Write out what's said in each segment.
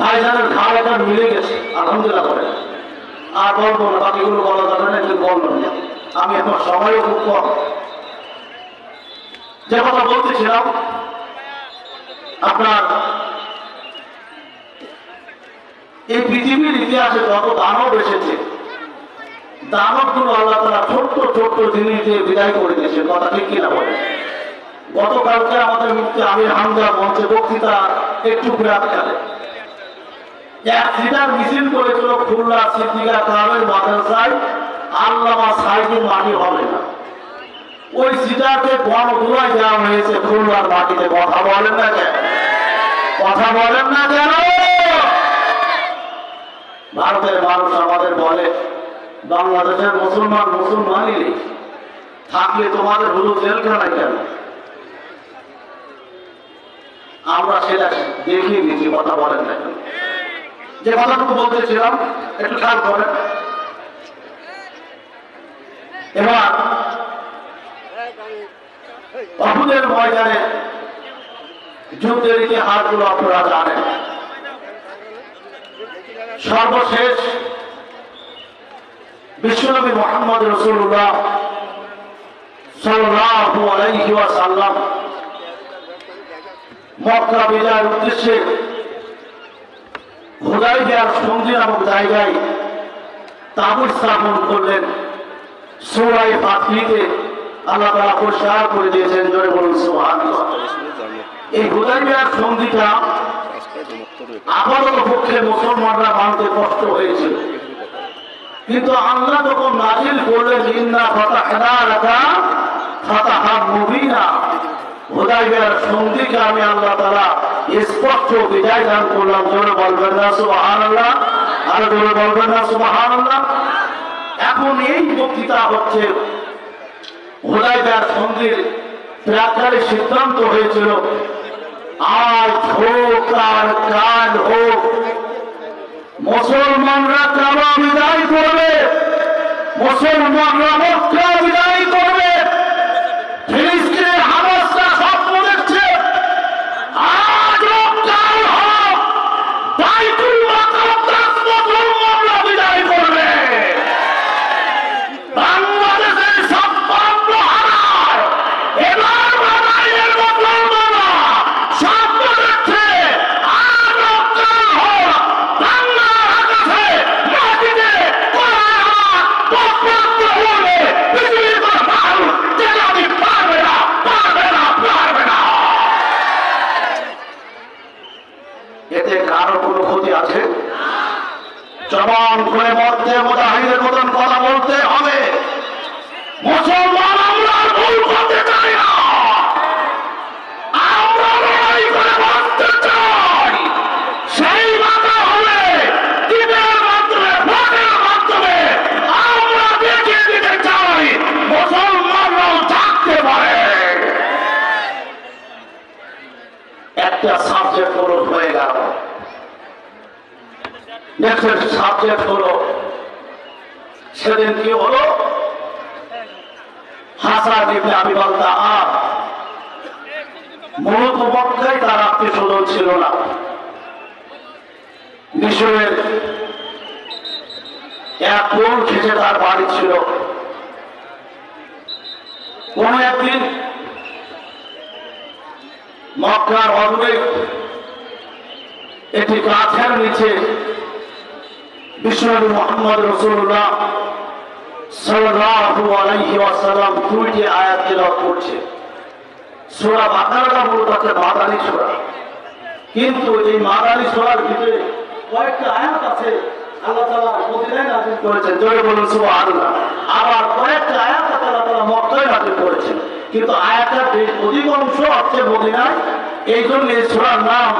ভাইজানের ঘাড় একটা মিলে গেছে, আলহামদুলিল্লাহ করে। আর বলবো না, বাকিগুলো বলা যাবে না, একটু বললাম না, আমি এখন সময়ও খুব কম। যে কথা বলতেছিলাম, আপনার এই পৃথিবীর ইতিহাসে যত দানব এসেছে, দানবগুলো আল্লাহ তারা ছোট্ট ছোট্ট জিনিস দিয়ে বিদায় করে দিয়েছে। কথা ঠিক কিনা বলে? গতকালকে আমাদের মুফতি আমির হামজা মঞ্চে বক্তৃতা একটু বিরাট কালে এক সিটার মিছিল করেছিল খুলনা সিদ্দিকা ক্লাবের মাদ্রাসায়, আল্লামা সাইদুর মাটি হবে না। ওই সিটারকে বন ধুলাই দেওয়া হয়েছে খুলনার মাটিতে। কথা বলেন না কেন? কথা বলেন না কেন? ভারতের মানুষ আমাদের বলে বাংলাদেশের মুসলমান মুসলমানই নেই, থাকলে তোমাদের হলো জেলখানায় কেন? আমরা সেটা দেখিয়ে দিচ্ছি। কথা বলেন না কেন? যে কথাটুকু বলতেছিলাম একটু খেয়াল করেন। এবার উহুদের ময়দানে যুদ্ধের ইতিহাসগুলো আপনারা জানেন। সর্বশেষ বিশ্বনবী মুহাম্মদ রাসূলুল্লাহ সাল্লাল্লাহু আলাইহি ওয়াসাল্লাম মক্কা বিজয়ের উদ্দেশ্যে হুদায়বিয়ার সন্ধি নামক জায়গায় তাঁবু স্থাপন করলেন। সূরা ফাতিহাতে আল্লাহ তাআলা পরিষ্কার করে দিয়েছেন, জোরে বলুন সুবহানাল্লাহ। এই হুদায়বিয়ার সন্ধিটা আপাতত পক্ষে মুসলমানরা মানতে কষ্ট হয়েছিল, কিন্তু আল্লাহ যখন নাজিল করলেন ইন্না ফাতাহনা লাকা ফাতাহাম মুবিনা, হুদায়বিয়ার সন্ধিকে আমি আল্লাহ তাআলা স্পষ্ট বিদায় দান করলাম। জোরে বলবেন না সুবহানাল্লাহ? আর জোরে বলবেন না সুবহানাল্লাহ? এখন এই বক্তৃতা হচ্ছে হুদায়বিয়ার সন্ধির প্রাককালে সিদ্ধান্ত হয়েছিল আজ হোক আর কাল হোক মুসলমানরা কাবা বিদায় করবে, মুসলমানরা মক্কা বিদায় করবে। ফিলিস্তিনের হামাসরা স্বপ্ন দেখছে আজ হোক কাল হোক বাইতুল মুকাদ্দাস মুসলমানরা বিদায় করবে। বাংলাদেশের সম্পন্ন হারায় এবার বাঙালির মুসলমানরা স্বপ্ন দেখছে আজ হোক কাল হোক বাংলার আকাশে মাটিতে পৃথিবীর মানুষ জেলাদি পারবে না, পারবে না, পারবে না। এতে কারো কোনো ক্ষতি আছে? জবান করে মধ্যে মুজাহিদের মতন কথা বলতে হবে। মুসলমান আমরা ভুল করতে চাই না, আমরা লড়াই করে বাঁচতে চাই। সেই বাধা হবে দিনের মাধ্যমে, ভোটের মাধ্যমে আমরা দেখিয়ে দিতে চাই মুসলমানরাও থাকতে পারে। একটা সাবজেক্ট হলো হয়ে গেল। নেক্সট সাবজেক্ট হলো সেদিন কি হলো? হাসান ইবনে আবি বালতাআ মূলত মক্কায় তার আত্মীয়স্বজন ছিল না, মিশরের এক কোন খেটে তার বাড়ি ছিল। কোন একদিন মক্কার অদূরে একটি গাছের নিচে বিশ্বনবী মুহাম্মদ রাসূলুল্লাহ সাল্লাল্লাহু আলাইহি ওয়াসাল্লাম দুইটি আয়াত তেলাওয়াত করছে। সূরা বাকারাটা মূলত একটা মাদানী সূরা, কিন্তু এই মাদানী সূরার ভিতরে কয়েকটা আয়াত আছে আল্লাহ তাআলা মদিনায় নাযিল করেছেন। জোরে বলুন সুবহানাল্লাহ। আবার কয়েকটা আয়াত আল্লাহ তাআলা মক্কায় নাযিল করেছেন, কিন্তু আয়াতের অধিকাংশ হচ্ছে মদিনায়। এই জন্য এই সূরার নাম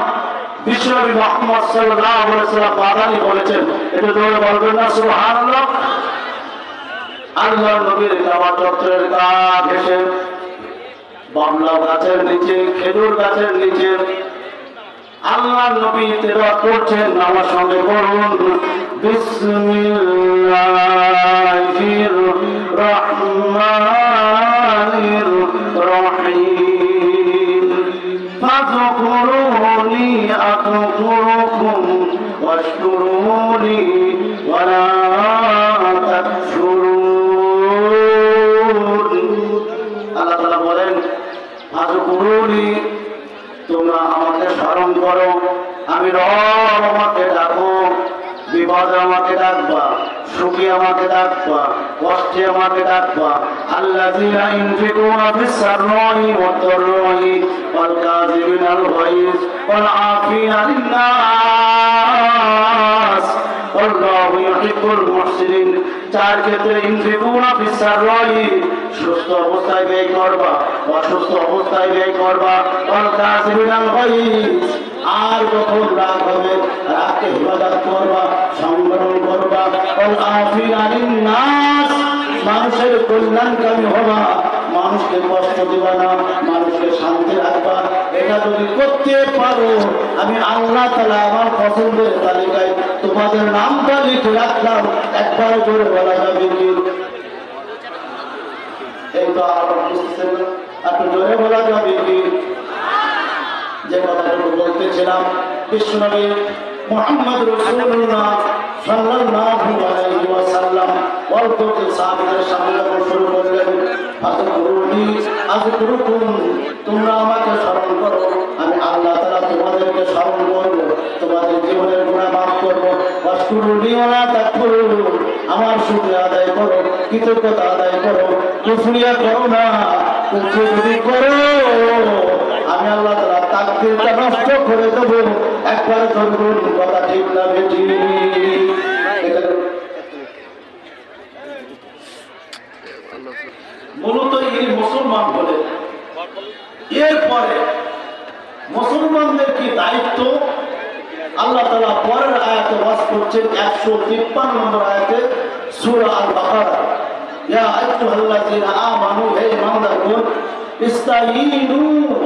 বিশ্বনবী মুহাম্মদ সাল্লাল্লাহু আলাইহি ওয়াসাল্লাম মাদানী বলেছেন। এটা জোরে বলবেন না সুবহানাল্লাহ? আল্লাহর নবীর কাবা চত্বরের গা ঘেঁষে বামলা গাছের নিচে, খেজুর গাছের নিচে আল্লাহর নবী তেলাওয়াত করছেন। আমার সঙ্গে বলুন বিসমিল্লাহির রহমানির রহিম ফাযকুরুনি আযকুরুকুম واشكروا لي ولا تكفرون আল্লাহ তাআলা বলেন ফাযকুরুনি তোমরা আমাকে স্মরণ করো আমি রব আমাকে ডাকো বিপদে আমাকে ডাকবা সুখে আমাকে ডাকবা কষ্টে আমাকে ডাকবা আল্লাযীনা ইনফিকুনা ফিস সাররাই ওয়াদ দাররাই ওয়াল কাযিমিনাল গায়জ ওয়াল আফিনা আনিন নাস আল্লাহু ইউহিব্বুল মুহসিনিন চার ক্ষেত্রে ইনফিকুনা ফিস সাররাই সুস্থ অবস্থায় ব্যয় করবা অসুস্থ অবস্থায় ব্যয় করবা ওয়াল কাযিমিনাল গায়জ আর যখন রাগ হবে রাগকে হিফাজত করবা সংবরণ করবা ওয়াল আফিনা আনিন নাস মানুষের কল্যাণকামী হবা মানুষকে কষ্ট দিবা না মানুষকে শান্তি রাখবা এটা যদি করতে পারো আমি আল্লাহ তাআলা আমার পছন্দের তালিকায় তোমাদের নামটা লিখে রাখলাম একবার জোরে বলা যাবে কি এই তো আর বুঝতেছেন না একটু জোরে বলা যাবে কি যে কথাগুলো বলতেছিলাম বিশ্বনবী মুহাম্মদ রাসূলুল্লাহ সাল্লাল্লাহু আলাইহি ওয়াসাল্লাম অল্প যে সাহাবীদের সামনে শুরু করলেন ফাযকুরুনি আযকুরুকুম তোমরা আমাকে স্মরণ করো আমি আল্লাহ তাআলা তোমাদেরকে স্মরণ করব তোমাদের জীবনের গুনাহ মাফ করব ওয়াশকুরুনি ওয়া তাকফুরুন আমার শুকরিয়া আদায় করো কৃতজ্ঞতা আদায় করো কুফরিয়া করো না কুফরি যদি করো আমি আল্লাহ তাআলা তাকদীরটা নষ্ট করে দেব একবার ধরুন কথা ঠিক না বেটি মূলত এই মুসলমান বলে এরপরে মুসলমানদের কি দায়িত্ব আল্লাহ তাআলা পরের আয়াতে ওয়াজ করছেন 153 নম্বর আয়াতে সূরা আল বাকারা ইয়া আইয়ুহাল্লাযীনা আমানু হে ইমানদারগণ ইস্তাঈনু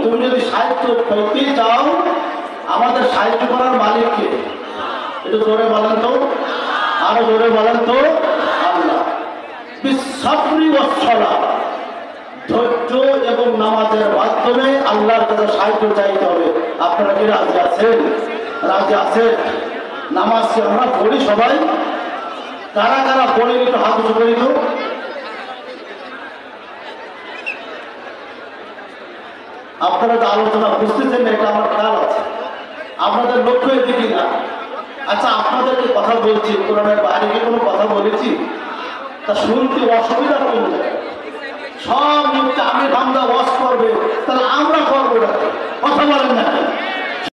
তুমি যদি সাহায্য পেতে চাও আমাদের সাহায্য করার মালিক কে একটু জোরে বলেন তো আরো জোরে বলেন তো আল্লাহ বিসসাবরি ওয়াস সালাত ধৈর্য এবং নামাজের মাধ্যমে আল্লাহর কাছে সাহায্য চাইতে হবে আপনারা কি রাজি আছেন রাজি আছেন নামাজ কি আমরা পড়ি সবাই কারা কারা পড়ি একটু হাত উঁচু করি তো আপনারা তো আলোচনা বুঝতেছেন না এটা আমার খেয়াল আছে আপনাদের লক্ষ্য এদিকে না আচ্ছা আপনাদেরকে কথা বলছি কোরআনের বাইরে কি কোনো কথা বলেছি তা শুনতে অসুবিধা কোন জায়গায় সব লোককে আমি বান্দা ওয়াজ করবে তাহলে আমরা করবো না কথা বলেন না